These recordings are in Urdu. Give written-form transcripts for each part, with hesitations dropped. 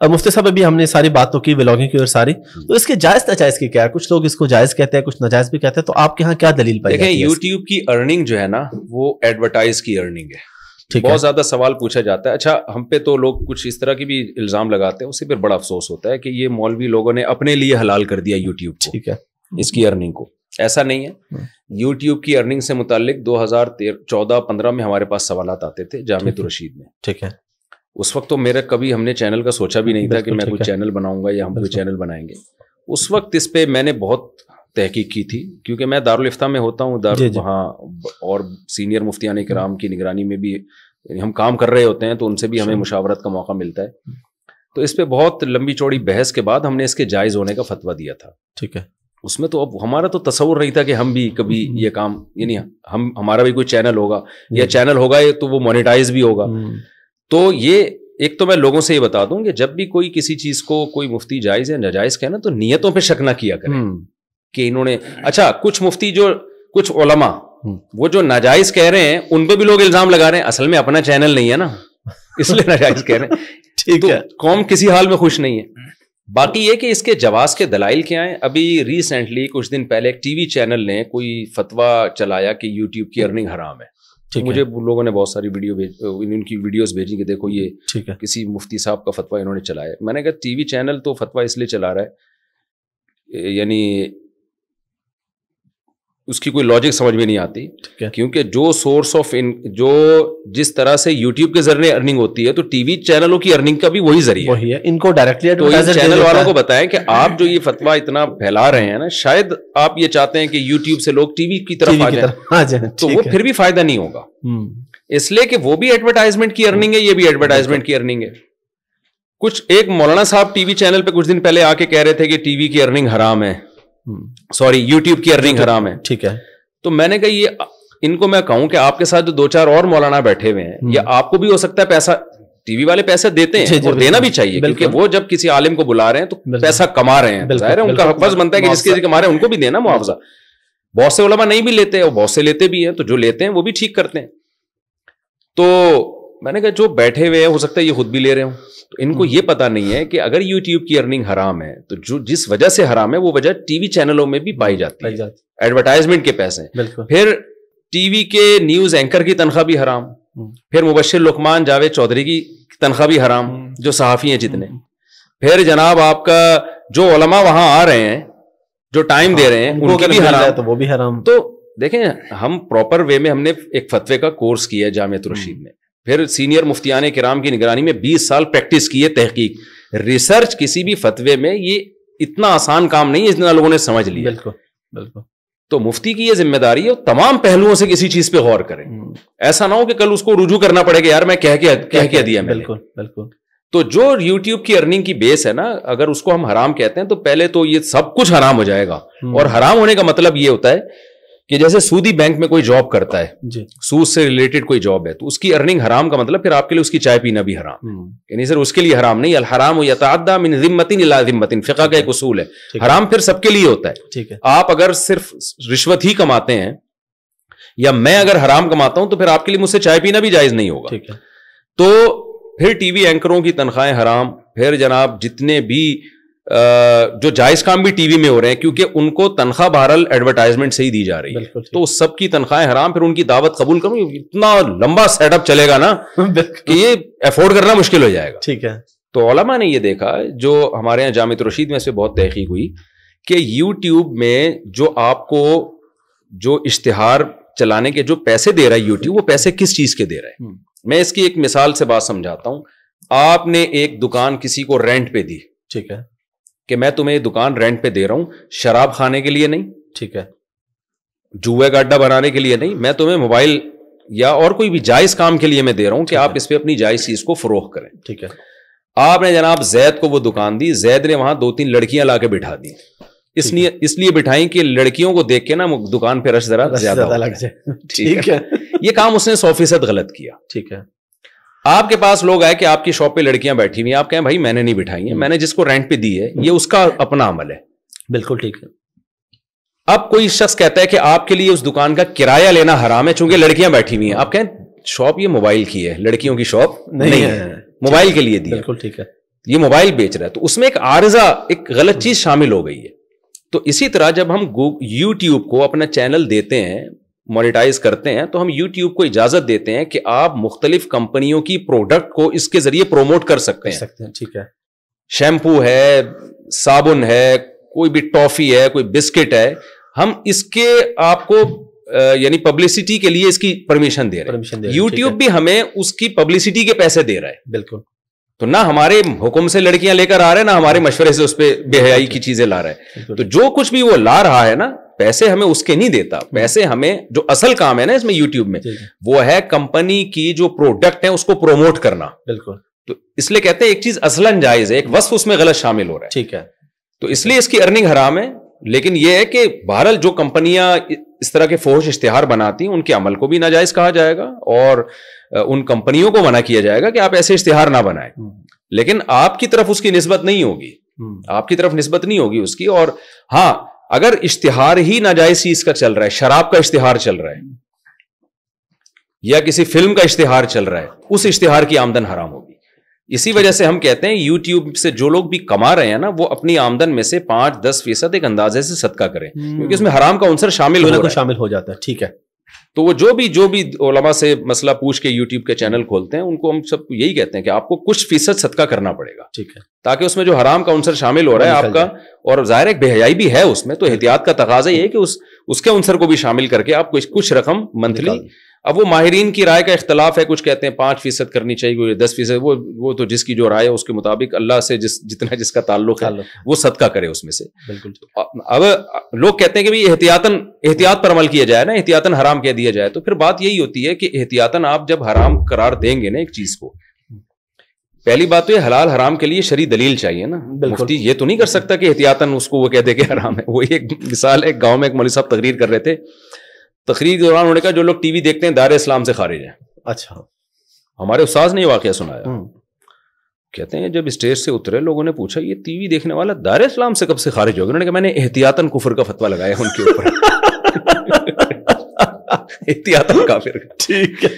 اور مفتی صاحب ابھی ہم نے ساری باتوں کی ولاگنگ کی اور ساری، تو اس کے جائز ناجائز کی کیا ہے؟ کچھ لوگ اس کو جائز کہتے ہیں، کچھ ناجائز بھی کہتے ہیں، تو آپ کے ہاں کیا دلیل پائی جاتی ہے؟ دیکھیں یوٹیوب کی ارننگ جو ہے نا وہ ایڈورٹائز کی ارننگ ہے. بہت زیادہ سوال پوچھا جاتا ہے. اچھا ہم پہ تو لوگ کچھ اس طرح کی بھی الزام لگاتے ہیں، اس سے پھر بڑا افسوس ہوتا ہے کہ یہ مولوی لوگوں نے اپنے لیے حلال کر دیا یوٹیوب کو. ٹھیک ہے، اس کی ارننگ کو. ایسا نہیں ہے. یوٹیوب کی ارننگ سے متعلق 2014-15 میں ہمارے پاس سوالات آتے تھے جامعۃ الرشید میں. ٹھیک ہے. اس وقت تو میرا کبھی ہم نے چینل کا سوچا بھی نہیں تھا کہ میں کوئی چینل بناؤں گا یا ہم کوئی چینل بنائیں گے. اس وقت اس پہ میں نے بہت تحقیق کی تھی، کیونکہ میں دارالفتاء میں ہوتا ہوں، وہاں اور سینئر مفتیان کرام کی نگرانی میں بھی ہم کام کر رہے ہوتے ہیں، تو ان سے بھی ہمیں مشاورت کا موقع ملتا ہے. تو اس پہ بہت لمبی چوڑی بحث کے بعد ہم نے اس کے جائز ہونے کا فتویٰ دیا تھا. ٹھیک ہے. اس میں تو اب ہمارا تو تصور نہیں تھا کہ ہم بھی کبھی یہ کام، یعنی ہمارا بھی کوئی چینل ہوگا یا چینل ہوگا تو وہ مونیٹائز بھی ہوگا. تو یہ ایک تو میں لوگوں سے یہ بتا دوں کہ جب بھی کوئی کسی چیز کو کوئی مفتی جائز یا ناجائز کہنا تو نیتوں پہ شک نہ کیا کریں کہ انہوں نے. اچھا کچھ مفتی جو کچھ علماء وہ جو ناجائز کہہ رہے ہیں ان پہ بھی لوگ الزام لگا رہے ہیں، اصل میں اپنا چینل نہیں ہے نا اس لیے ناجائز کہہ رہے ہیں. ٹھیک ہے. قوم کسی حال میں خوش نہیں ہے. باقی یہ کہ اس کے جواز کے دلائل کیا ہیں. ابھی ریسنٹلی کچھ دن پہلے ایک ٹی وی چینل نے کوئی فتویٰ چلایا کہ یوٹیوب کی ارننگ حرام ہے. مجھے لوگوں نے بہت ساری ان کی ویڈیوز بھیجی کہ دیکھو یہ کسی مفتی صاحب کا فتویٰ انہوں نے چلایا. میں نے کہا ٹی وی چینل تو فتویٰ اس لیے چلا رہا ہے، یعنی اس کی کوئی لاجک سمجھ میں نہیں آتی، کیونکہ جو سورس آف جو جس طرح سے یوٹیوب کے ذریعے ارننگ ہوتی ہے تو ٹی وی چینلوں کی ارننگ کا بھی وہی ذریعہ ہے. ان کو ڈائریکٹلی چینل والوں کو بتائیں کہ آپ جو یہ فتویٰ اتنا پھیلا رہے ہیں نا، شاید آپ یہ چاہتے ہیں کہ یوٹیوب سے لوگ ٹی وی کی طرف آ جائیں تو وہ پھر بھی فائدہ نہیں ہوگا، اس لیے کہ وہ بھی ایڈورٹائزمنٹ کی ارننگ ہے، یہ بھی ایڈورٹائزمنٹ کی ارننگ ہے. کچھ ایک مولانا صاحب ٹی وی چینل پہ کچھ دن پہلے آ کے کہہ رہے تھے کہ ٹی وی کی ارننگ حرام ہے، سوری یوٹیوب کی ارننگ حرام ہے. ٹھیک ہے. تو میں نے کہا یہ ان کو میں کہوں کہ آپ کے ساتھ جو 2-4 اور مولانا بیٹھے ہوئے ہیں، یا آپ کو بھی ہو سکتا ہے پیسہ، ٹی وی والے پیسے دیتے ہیں اور دینا بھی چاہیے، کیونکہ وہ جب کسی عالم کو بلا رہے ہیں تو پیسہ کما رہے ہیں، ظاہر ہے ان کا فرض بنتا ہے کہ جس کے کما رہے ہیں ان کو بھی دینا معاوضہ. بہت سے علماء نہیں بھی لیتے اور بہت سے لیتے بھی ہیں، تو جو لیتے ہیں وہ بھی ٹھیک کرتے ہیں. تو میں نے کہا جو بیٹھے ہوئے ہیں ہو سکتا ہے یہ خود بھی لے رہے ہوں، تو ان کو یہ پتا نہیں ہے کہ اگر یوٹیوب کی ارننگ حرام ہے تو جو جس وجہ سے حرام ہے وہ وجہ ٹی وی چینلوں میں بھی پائی جاتی ہے، ایڈورٹائزمنٹ کے پیسے. پھر ٹی وی کے نیوز اینکر کی تنخواہ بھی حرام، پھر مبشر لقمان جاوید چودھری کی تنخواہ بھی حرام جو صحافی ہیں جتنے، پھر جناب آپ کا جو علماء وہاں آ رہے ہیں جو ٹائم دے رہے ہیں ان کی بھی حرام، تو وہ بھی حرام. تو دیکھیں ہم پراپر وے میں ہم نے ایک فتوے کا کورس کیا جامعۃ الرشید میں، پھر سینئر مفتیان کرام کی نگرانی میں 20 سال پریکٹس کی ہے، تحقیق ریسرچ کسی بھی فتوے میں یہ اتنا آسان کام نہیں ہے جتنا لوگوں نے سمجھ لیا. بالکل بالکل. تو مفتی کی یہ ذمہ داری ہے تمام پہلوؤں سے کسی چیز پہ غور کریں، ایسا نہ ہو کہ کل اس کو رجوع کرنا پڑے کہ یار میں کہہ کے دیا. بالکل بالکل. تو جو یوٹیوب کی ارننگ کی بیس ہے نا، اگر اس کو ہم حرام کہتے ہیں تو پہلے تو یہ سب کچھ حرام ہو جائے گا. اور حرام ہونے کا مطلب یہ ہوتا ہے کہ جیسے سودی بینک میں کوئی جاب کرتا ہے، سود سے ریلیٹڈ کوئی جاب ہے، تو اس کی ارننگ حرام کا مطلب پھر آپ کے لیے اس کی چائے پینا بھی حرام، یعنی صرف اس کے لیے حرام نہیں. الحرام یتعدی من ذمۃ الی ذمۃ، فقہ کا ایک اصول ہے، حرام پھر سب کے لیے ہوتا ہے. آپ اگر صرف رشوت ہی کماتے ہیں یا میں اگر حرام کماتا ہوں تو پھر آپ کے لیے مجھ سے چائے پینا بھی جائز نہیں ہوگا. تو پھر ٹی وی اینکروں کی تنخواہیں حرام، پھر جناب جتنے بھی جو جائز کام بھی ٹی وی میں ہو رہے ہیں کیونکہ ان کو تنخواہ بہرحال ایڈورٹائزمنٹ سے ہی دی جا رہی ہے، تو سب کی تنخواہیں حرام. پھر ان کی دعوت قبول کروں، اتنا لمبا سیٹ اپ چلے گا نا کہ یہ افورڈ کرنا مشکل ہو جائے گا. ٹھیک ہے. تو علماء نے یہ دیکھا، جو ہمارے یہاں جامعۃ الرشید میں سے بہت تحقیق ہوئی کہ یوٹیوب میں جو آپ کو جو اشتہار چلانے کے جو پیسے دے رہا ہے یوٹیوب، وہ پیسے کس چیز کے دے رہا ہے. میں اس کی ایک مثال سے بات سمجھاتا ہوں. آپ نے ایک دکان کسی کو رینٹ پہ دی، ٹھیک ہے، کہ میں تمہیں یہ دکان رینٹ پہ دے رہا ہوں، شراب کھانے کے لیے نہیں، ٹھیک ہے، جوئے کا اڈا بنانے کے لیے نہیں، میں تمہیں موبائل یا اور کوئی بھی جائز کام کے لیے میں دے رہا ہوں کہ آپ اس پہ اپنی جائز چیز کو فروخت کریں. ٹھیک ہے. آپ نے جناب زید کو وہ دکان دی، زید نے وہاں 2-3 لڑکیاں لا کے بٹھا دی، اس لیے بٹھائیں کہ لڑکیوں کو دیکھ کے نا دکان پہ رش ذرا زیادہ لگ جائے. ٹھیک ہے. یہ کام اس نے 100% غلط کیا. ٹھیک ہے. آپ کے پاس لوگ آئے کہ آپ کی شاپ پہ لڑکیاں بیٹھی ہوئی ہیں، آپ کہیں بھائی میں نے نہیں بٹھائی ہیں، میں نے جس کو رینٹ پہ دی ہے یہ اس کا اپنا عمل ہے. بالکل ٹھیک ہے. اب کوئی شخص کہتا ہے کہ آپ کے لیے اس دکان کا کرایہ لینا حرام ہے چونکہ لڑکیاں بیٹھی ہوئی ہیں. آپ کہیں شاپ یہ موبائل کی ہے، لڑکیوں کی شاپ نہیں ہے، موبائل کے لیے دی. بالکل ٹھیک ہے. یہ موبائل بیچ رہا ہے تو اس میں ایک عارضہ ایک غلط چیز شامل ہو گئی ہے. تو اسی طرح جب ہم یوٹیوب کو اپنا چینل دیتے ہیں, مونیٹائز کرتے ہیں, تو ہم یوٹیوب کو اجازت دیتے ہیں کہ آپ مختلف کمپنیوں کی پروڈکٹ کو اس کے ذریعے پروموٹ کر سکتے ہیں. ٹھیک ہے, شیمپو ہے, صابن ہے, کوئی بھی ٹافی ہے, کوئی بسکٹ ہے, ہم اس کے آپ کو یعنی پبلسٹی کے لیے اس کی پرمیشن دے رہے ہیں. یوٹیوب بھی ہمیں اس کی پبلسٹی کے پیسے دے رہا ہے. بالکل. تو نہ ہمارے حکم سے لڑکیاں لے کر آ رہے ہیں, نہ ہمارے مشورے سے اس پہ بے حیائی کی چیزیں لا رہے ہیں. تو جو کچھ بھی وہ لا رہا ہے نا, پیسے ہمیں اس کے نہیں دیتا. پیسے ہمیں جو اصل کام ہے نا اس میں یوٹیوب میں, وہ ہے کمپنی کی جو پروڈکٹ ہے اس کو پروموٹ کرنا. بالکل. تو اس لیے کہتے ہیں ایک چیز اصلاً جائز ہے, ایک وصف اس میں غلط شامل ہو رہا ہے. ٹھیک ہے. تو اس لیے اس کی ارننگ حرام ہے. لیکن یہ ہے کہ بہرحال جو کمپنیاں اس طرح کے فحش اشتہار بناتی ہیں ان کے عمل کو بھی ناجائز کہا جائے گا, اور ان کمپنیوں کو منع کیا جائے گا کہ آپ ایسے اشتہار نہ بنائیں. لیکن آپ کی طرف اس کی نسبت نہیں ہوگی, آپ کی طرف نسبت نہیں ہوگی اس کی. اور ہاں, اگر اشتہار ہی ناجائز چیز کا چل رہا ہے, شراب کا اشتہار چل رہا ہے یا کسی فلم کا اشتہار چل رہا ہے, اس اشتہار کی آمدن حرام ہوگی. اسی وجہ سے ہم کہتے ہیں یوٹیوب سے جو لوگ بھی کما رہے ہیں نا, وہ اپنی آمدن میں سے 5-10% ایک اندازے سے صدقہ کریں, کیونکہ اس میں حرام کا عنصر شامل ہو جاتا ہے. ٹھیک ہے. تو وہ جو بھی علماء سے مسئلہ پوچھ کے یوٹیوب کے چینل کھولتے ہیں, ان کو ہم سب یہی کہتے ہیں کہ آپ کو کچھ فیصد صدقہ کرنا پڑے گا. ٹھیک ہے. تاکہ اس میں جو حرام کا عنصر شامل ہو رہا ہے آپ کا, اور ظاہر ایک بے حیائی بھی ہے اس میں, تو احتیاط کا تقاضا یہ ہے کہ اس کے عنصر کو بھی شامل کر کے آپ کچھ رقم منتھلی. اب وہ ماہرین کی رائے کا اختلاف ہے, کچھ کہتے ہیں 5% کرنی چاہیے, کوئی 10%. وہ تو جس کی جو رائے ہے اس کے مطابق اللہ سے جتنا جس کا تعلق ہے وہ صدقہ کرے اس میں سے. بالکل. اب لوگ کہتے ہیں کہ احتیاط پر عمل کیا جائے نا, احتیاطاً حرام کہہ دیا جائے, تو پھر بات یہی ہوتی ہے کہ احتیاطاً آپ جب حرام قرار دیں گے نا ایک چیز کو, پہلی بات تو یہ حلال حرام کے لیے شرعی دلیل چاہیے نا. مفتی یہ تو نہیں کر سکتا کہ احتیاطاً اس کو وہ کہہ دے کہ حرام ہے. وہ ایک مثال ہے, گاؤں میں ایک مولوی صاحب تقریر کر رہے تھے, تقریر کے دوران انہوں نے کہا جو لوگ ٹی وی دیکھتے ہیں دار اسلام سے خارج ہیں. اچھا. ہمارے استاذ نے یہ واقعہ سنایا, کہتے ہیں جب اسٹیج سے اترے لوگوں نے پوچھا یہ ٹی وی دیکھنے والا دار اسلام سے کب سے خارج ہو گیا؟ انہوں نے کہا میں نے احتیاطاً کفر کا فتویٰ لگایا ان کے اوپر. احتیاطاً کافر. ٹھیک ہے.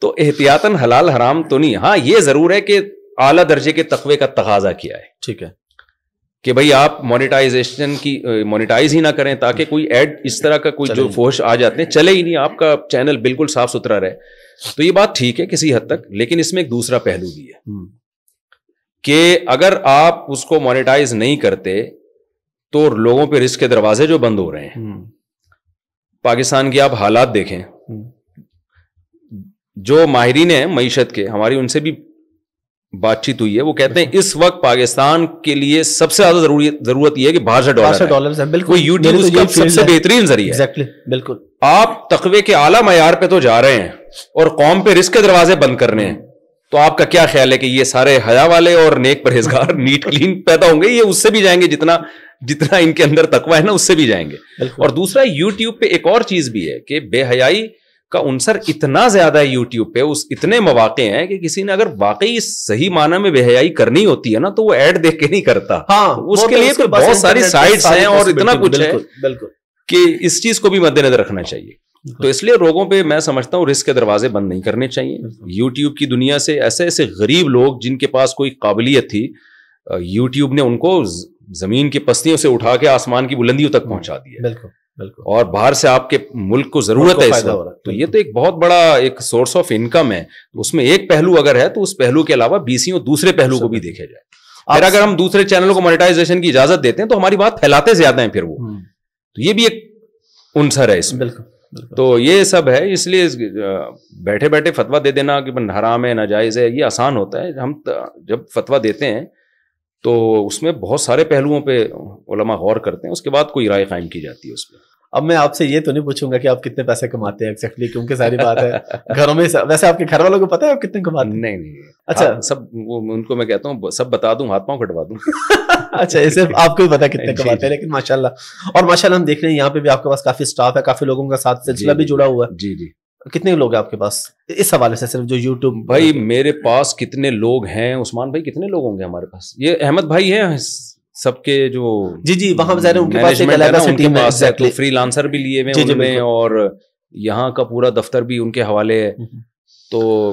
تو احتیاطاً حلال حرام تو نہیں. ہاں یہ ضرور ہے کہ اعلیٰ درجے کے تقوی کا تقاضا کیا ہے. ٹھیک ہے. کہ بھائی آپ مونیٹائز ہی نہ کریں, تاکہ کوئی ایڈ اس طرح کا کوئی جو فحش آ جاتے ہیں چلے ہی نہیں, آپ کا چینل بالکل صاف ستھرا رہے. تو یہ بات ٹھیک ہے کسی حد تک, لیکن اس میں ایک دوسرا پہلو بھی ہے کہ اگر آپ اس کو مونیٹائز نہیں کرتے تو لوگوں پہ رزق کے دروازے جو بند ہو رہے ہیں. پاکستان کی آپ حالات دیکھیں, جو ماہرین ہیں معیشت کے, ہماری ان سے بھی بات چیت ہوئی ہے, وہ کہتے ہیں اس وقت پاکستان کے لیے سب سے زیادہ ضرورت یہ ہے کہ باہر سے ڈالر ہے. بالکل. یوٹیوب اس کا سب سے بہترین ذریعہ ہے. بالکل. آپ تقوی کے اعلیٰ معیار پہ تو جا رہے ہیں اور قوم پہ رزق کے دروازے بند کرنے ہیں, تو آپ کا کیا خیال ہے کہ یہ سارے حیا والے اور نیک پرہیزگار نیٹ کلین پیدا ہوں گے؟ یہ اس سے بھی جائیں گے, جتنا ان کے اندر تقوی ہے نا اس سے بھی جائیں گے. اور دوسرا یوٹیوب پہ ایک اور چیز بھی ہے کہ بے حیائی کا عنصر اتنا زیادہ ہے یوٹیوب پہ, اتنے مواقع ہیں کہ کسی نے اگر واقعی صحیح معنی میں بے حیائی کرنی ہوتی ہے نا تو وہ ایڈ دیکھ کے نہیں کرتا. ہاں, اس کے لیے بہت ساری سائٹس ہیں اور اتنا کچھ ہے کہ اس چیز کو بھی مد نظر رکھنا چاہیے. تو اس لیے لوگوں پہ میں سمجھتا ہوں رزق کے دروازے بند نہیں کرنے چاہیے. یوٹیوب کی دنیا سے ایسے غریب لوگ جن کے پاس کوئی قابلیت تھی, یوٹیوب نے ان کو زمین کی پستیوں سے اٹھا کے آسمان کی بلندیوں تک پہنچا دیا. اور باہر سے آپ کے ملک کو ضرورت ہے اس وقت, تو یہ تو ایک بہت بڑا ایک سورس آف انکم ہے. اس میں ایک پہلو اگر ہے تو اس پہلو کے علاوہ 20 دوسرے پہلو کو بھی دیکھا جائے. پھر اگر ہم دوسرے چینلوں کو مونیٹائزیشن کی اجازت دیتے ہیں تو ہماری بات پھیلاتے زیادہ ہیں پھر وہ, تو یہ بھی ایک عنصر ہے اس میں. تو یہ سب ہے. اس لیے بیٹھے بیٹھے فتویٰ دے دینا کہ حرام ہے ناجائز ہے یہ آسان ہوتا ہے. ہم جب فتویٰ دیتے ہیں تو اس میں بہت سارے پہلوؤں پہ علماء غور کرتے ہیں, اس کے بعد کوئی رائے قائم کی جاتی ہے اس پہ. اب میں آپ سے یہ تو نہیں پوچھوں گا کہ آپ کتنے پیسے کماتے ہیں ایگزیکٹلی, کیونکہ ساری بات ہے گھروں میں. ویسے آپ کے گھر والوں کو پتا ہے آپ کتنے کماتے ہیں؟ نہیں. اچھا, سب ان کو میں کہتا ہوں سب بتا دوں, ہاتھ پاؤں کٹوا دوں. اچھا, اسے آپ کو بھی پتا کتنے کماتے ہیں. لیکن ماشاءاللہ, اور ماشاءاللہ ہم دیکھ رہے ہیں یہاں پہ بھی آپ کے پاس کافی اسٹاف ہے, کافی لوگوں کا ساتھ سلسلہ بھی جڑا ہوا ہے. جی. کتنے لوگ ہیں آپ کے پاس اس حوالے سے, صرف جو یوٹیوب؟ بھائی میرے پاس کتنے لوگ ہیں عثمان بھائی, کتنے لوگ ہوں گے ہمارے پاس؟ یہ احمد بھائی ہیں سب کے جو جی وہاں ظاہر ان کے پاس ایک الگ سے ٹیم ہے, تو فری لانسر بھی لیے ہوئے ان میں, اور یہاں کا پورا دفتر بھی ان کے حوالے ہے. تو